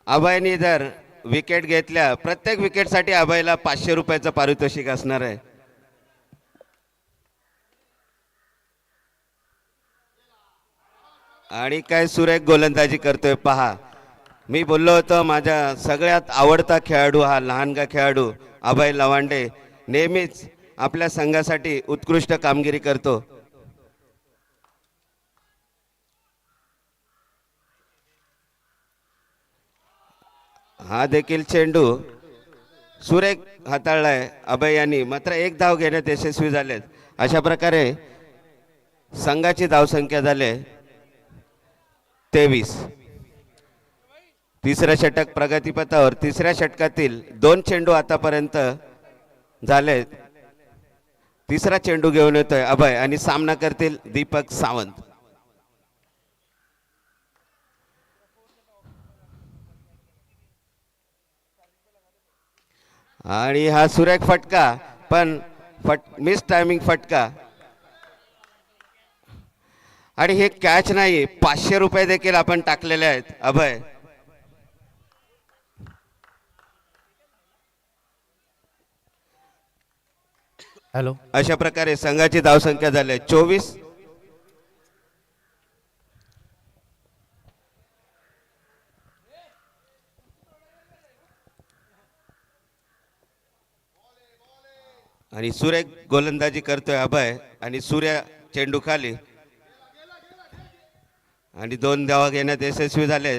अभयने जर विकेट घेतल्या, प्रत्येक विकेटसाठी अभयला 500 रुपयाचं पारितोषिक असणार आहे. आणि काय सुरेख गोलंदाजी करतोय पहा. मी बोललो होतो माझ्या सगळ्यात आवडता खेळाडू हा लहानगा खेळाडू अभय लवांडे नेहमीच आपल्या संघासाठी उत्कृष्ट कामगिरी करतो. हा देखील चेंडू सुरेख हाताळलाय अभय यांनी, मात्र 1 धाव घेण्यात यशस्वी झालेत. अशा प्रकारे संघाची धावसंख्या झाली 23. तिसरं षटक प्रगतीपथावर. तिसऱ्या षटकातील 2 चेंडू आतापर्यंत झालेत. तिसरा चेंडू घेऊन येतोय अभय आणि सामना करतील दीपक सावंत. आणि हा सुरेख फटका, पण मिस टायमिंग फटका. आणि हे कॅच नाही, 500 रुपये देखील आपण टाकलेले आहेत अभय. हॅलो. अशा प्रकारे संघाची धावसंख्या झाली आहे 24. आणि सुरेख गोलंदाजी करतोय अभय आणि सूर्या चेंडू खाली आणि 2 धावा घेण्यात यशस्वी झाले.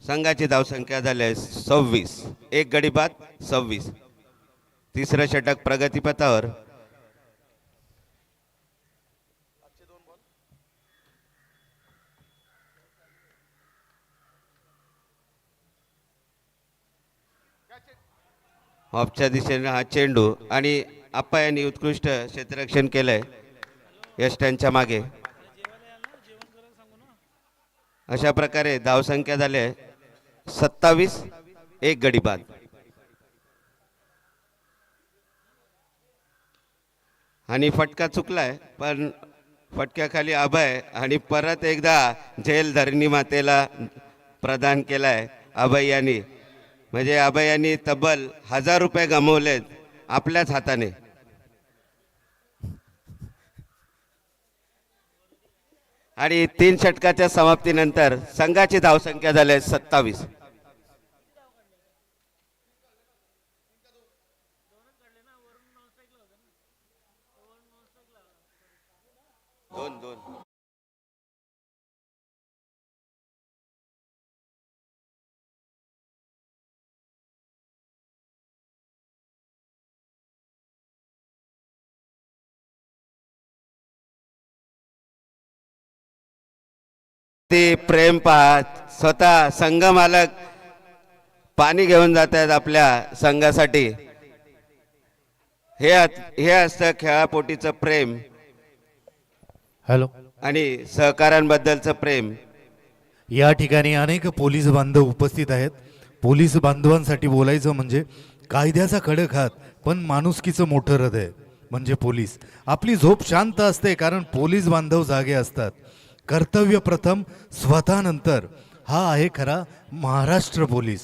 संघाची धावसंख्या झाली आहे 26. एक गडी बाद 26. तिसरं षटक प्रगतीपथावर. ऑफच्या दिशेने हा चेंडू आणि आप्पा यांनी उत्कृष्ट क्षेत्ररक्षण केलंय यष्ट्यांच्या मागे. अशा प्रकारे धावसंख्या झाली आहे 27. एक गडी बाद. आणि फटका चुकलाय पण फटक्याखाली अभय आणि परत एकदा झेल धरणी मातेला प्रदान केलाय अभय यांनी. म्हणजे अभय यांनी तब्बल 1000 रुपये गमावलेत आपल्याच हाताने. आणि 3 षटकाच्या समाप्तीनंतर संघाची धावसंख्या झाली आहे 27. दोन. ते प्रेम पाहत स्वतः संघ मालक पाणी घेऊन जात आहेत आपल्या संघासाठी. हे असतं खेळापोटीचं प्रेम हॅलो. आणि सहकाऱ्यांबद्दलचं प्रेम. या ठिकाणी अनेक पोलीस बांधव उपस्थित आहेत. पोलीस बांधवांसाठी बोलायचं म्हणजे कायद्याचा कडक हात पण माणुसकीचं मोठं हृदय म्हणजे पोलीस. आपली झोप शांत असते कारण पोलीस बांधव जागे असतात. कर्तव्य प्रथम स्वतः नंतर हा आहे खरा महाराष्ट्र पोलीस.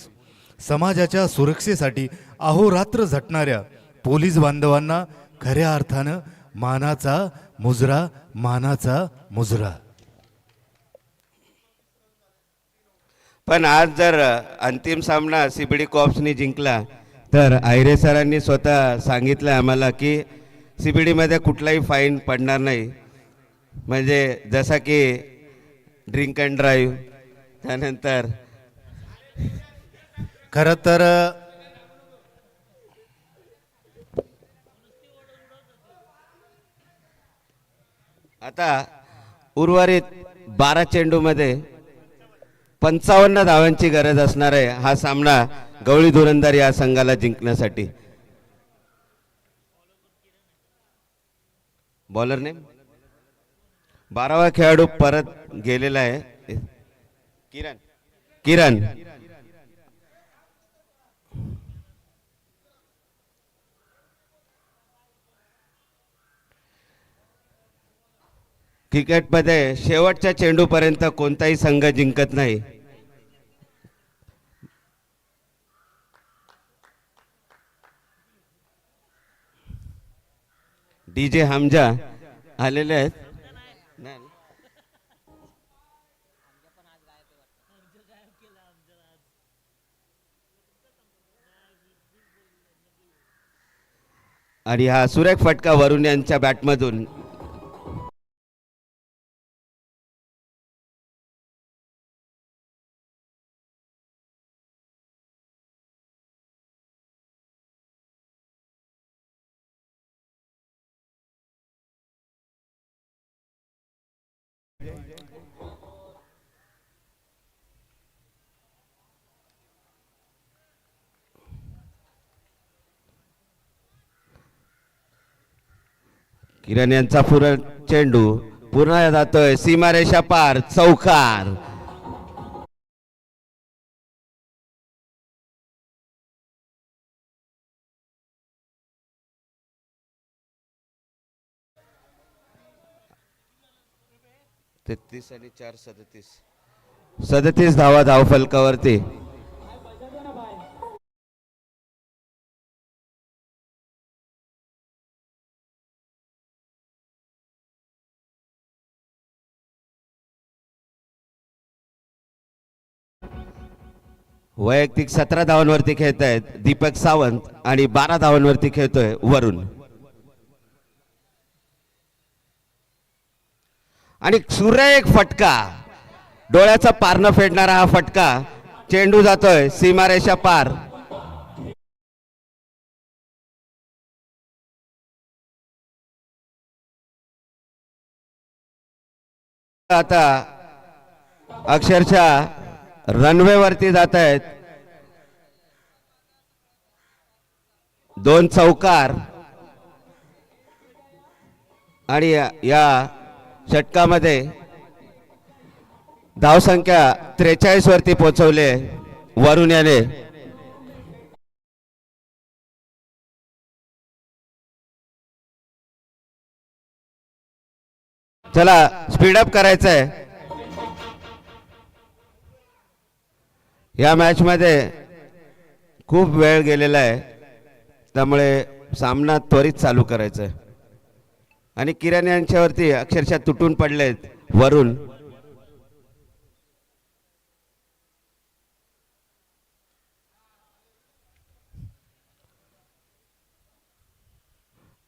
समाजाच्या सुरक्षेसाठी अहोरात्र झटणाऱ्या पोलीस बांधवांना खऱ्या अर्थानं मानाचा मुजरा, मानाचा मुजरा. पण आज जर अंतिम सामना सीबीडी कॉप्सनी जिंकला तर आयरे सरांनी स्वतः सांगितलं आम्हाला की सीबीडी मध्ये कुठलाही फाईन पडणार नाही. म्हणजे जसा की ड्रिंक अँड ड्राईव्ह, त्यानंतर खरं तर आता उर्वरित 12 चेंडूमध्ये 55 धावांची गरज असणार आहे हा सामना गवळी धुरंदर या संघाला जिंकण्यासाठी. बॉलर नेम 12वा खेळाडू परत गेलेला आहे किरण. क्रिकेटमध्ये शेवटच्या चेंडूपर्यंत कोणताही संघ जिंकत नाही. डीजे हमजा आलेले आहेत. आणि हा सुरेख फटका वरुण यांच्या बॅटमधून. किरण यांचा चेंडू पुन्हा जातोय सीमारेषा पार, चौकार. तेहतीस आणि 4 37 धावा धावफलकावरती. वैयक्तिक 17 धावांवरती खेळत आहेत दीपक सावंत आणि 12 धावांवरती खेळतोय वरुण. आणि सुरेख फटका, डोळ्याचा पारणं फेडणारा हा फटका, चेंडू जातोय सीमारेषा पार. आता अक्षरशः रनवे वरती जात आहेत. 2 चौकार आणि या षटकामध्ये धावसंख्या 43 वरती पोहोचवले वरुण याने. चला स्पीडअप करायचंय. या मॅच मध्ये खूप वेळ गेलेला आहे, त्यामुळे सामना त्वरित चालू करायचा आहे. आणि किरण यांच्यावरती अक्षरशः तुटून पडलेत वरुण.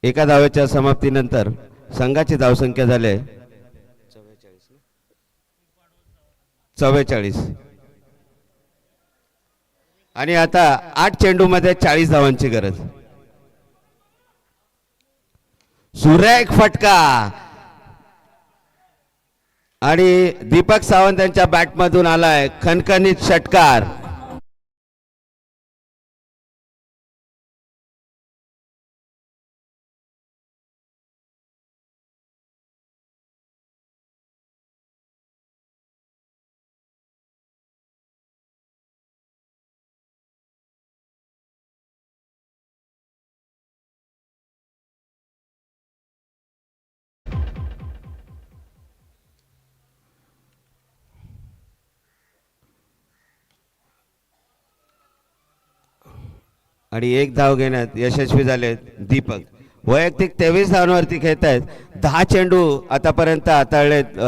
एका धावेच्या समाप्तीनंतर संघाची धावसंख्या झाली 44. आणि आता 8 चेंडूमध्ये 40 धावांची गरज. सुरेख फटका आणि दीपक सावंत यांच्या बॅटमधून आलाय खणखणीत षटकार. आणि 1 धाव घेण्यात यशस्वी झाले दीपक. वैयक्तिक 23 धावांवरती खेळत आहेत. 10 चेंडू आतापर्यंत हाताळलेत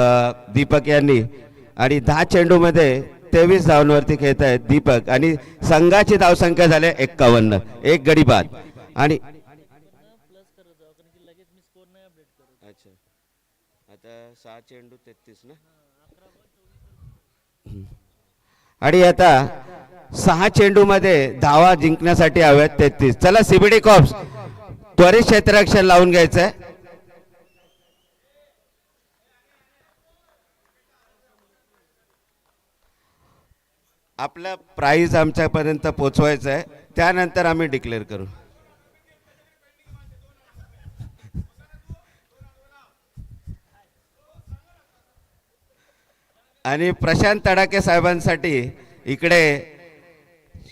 दीपक यांनी आणि 10 चेंडूमध्ये 23 धावांवरती खेळत आहेत दीपक. आणि संघाची धावसंख्या झाली 51. 1 गडी बाद. आणि अच्छा, आता 6 चेंडू 33 ना. आणि आता 6 चेंडूमध्ये धावा जिंकण्यासाठी हव्यात 33. चला सीबीडी कॉप्स त्वरित क्षेत्ररक्षण लावून घ्यायचंय. आपला प्राइज आमच्यापर्यंत पोचवायचं आहे, त्यानंतर आम्ही डिक्लेअर करू. आणि प्रशांत तडाके साहेबांसाठी इकडे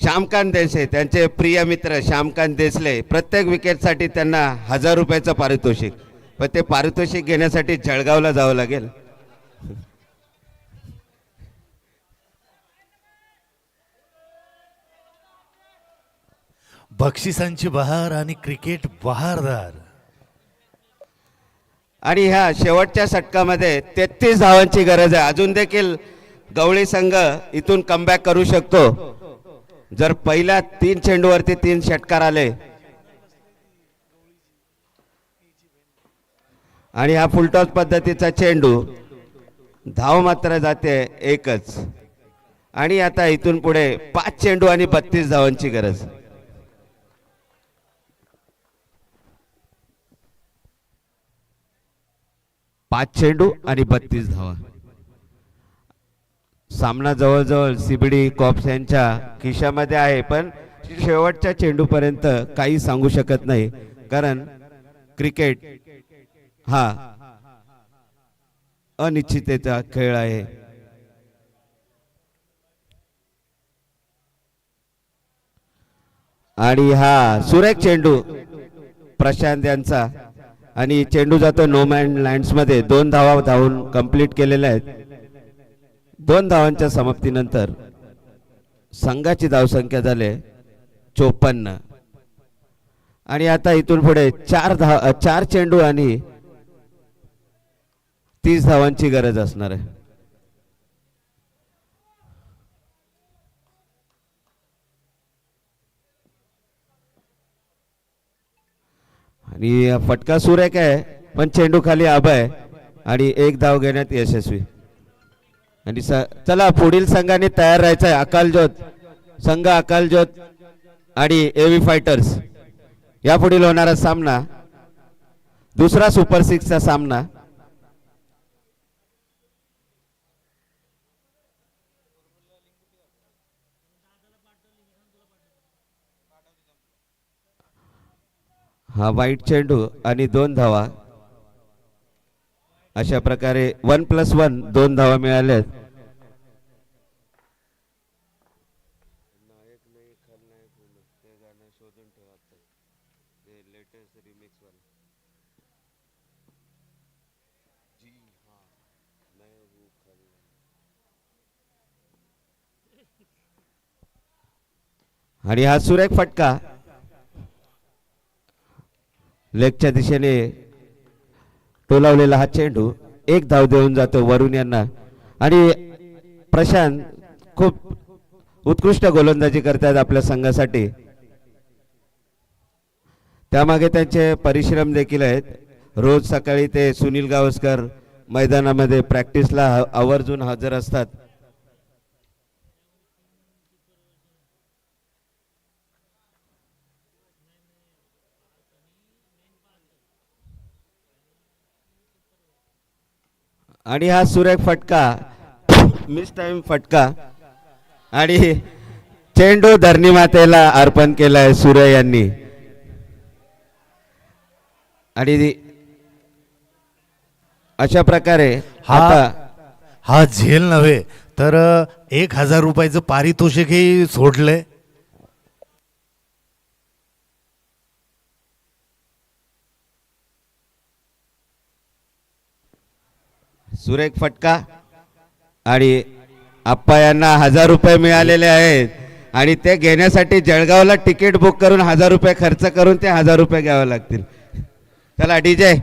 श्यामकांत देसले, त्यांचे प्रिय मित्र श्यामकांत देसले, प्रत्येक विकेटसाठी त्यांना 1000 रुपयाचं पारितोषिक. पण ते पारितोषिक घेण्यासाठी जळगावला जावं लागेल. बक्षिसांची बहार आणि क्रिकेट बहारदार. आणि ह्या शेवटच्या षटकामध्ये 33 धावांची गरज आहे. अजून देखील गवळी संघ इथून कमबॅक करू शकतो जर पहिल्या 3 चेंडूवरती 3 षटकार आले. आणि हा फुलटॉस पद्धतीचा चेंडू, धाव मात्र जाते 1च. आणि आता इथून पुढे 5 चेंडू आणि 32 धावांची गरज. पाच चेंडू आणि 32 धावा. सामना जवळजवळ सीबीडी कॉप्स यांच्या खिशामध्ये आहे, पण शेवटच्या चेंडूपर्यंत काही सांगू शकत नाही, कारण क्रिकेट हा अनिश्चिततेचा खेळ आहे. आणि हा सुरेख चेंडू प्रशांत यांचा, आणि चेंडू जातो नो मॅन लँड्स मध्ये. 2 धावा धावून कंप्लीट केलेल्या आहेत. 2 धावांच्या समाप्तीनंतर संघाची धावसंख्या झाली 54. आणि आता इथून पुढे 4 चेंडू आणि 30 धावांची गरज असणार आहे. आणि फटका सुरेख आहे पण चेंडू खाली अभय आणि एक धाव घेण्यात यशस्वी. आणि चला पुढील संघाने तयार राहायचं आहे. संघ अकाल ज्योत आणि एव्ही फायटर्स या पुढील होणारा सामना दुसरा सुपर 6चा सामना. हा वाईट चेंडू आणि 2 धावा. अशा प्रकारे 1+1 2 धावा मिळाल्यात. आणि हा सुरेख फटका लेगच्या दिशेने टोलावलेला हा चेंडू एक धाव देऊन जातो वरुण यांना. आणि प्रशांत खूप उत्कृष्ट गोलंदाजी करतात आपल्या संघासाठी. त्यामागे त्यांचे परिश्रम देखील आहेत. रोज सकाळी ते सुनील गावस्कर मैदानामध्ये प्रॅक्टिसला आवर्जून हजर असतात. आणि हा सुरेख फटका मिस टाइम फटका आणि चेंडू धरणी मातेला अर्पण केलाय सूर्य यांनी. आणि अशा प्रकारे हा झेल नव्हे तर 1,000 रुपयाचं पारितोषिकही सोडलंय. सुरेख फटका आणि आप्पा यांना 1,000 रुपये मिळालेले आहेत आणि ते घेण्यासाठी जळगावला तिकीट बुक करून 1,000 रुपये खर्च करून ते 1,000 रुपये घ्यावे लागतील. चला डीजे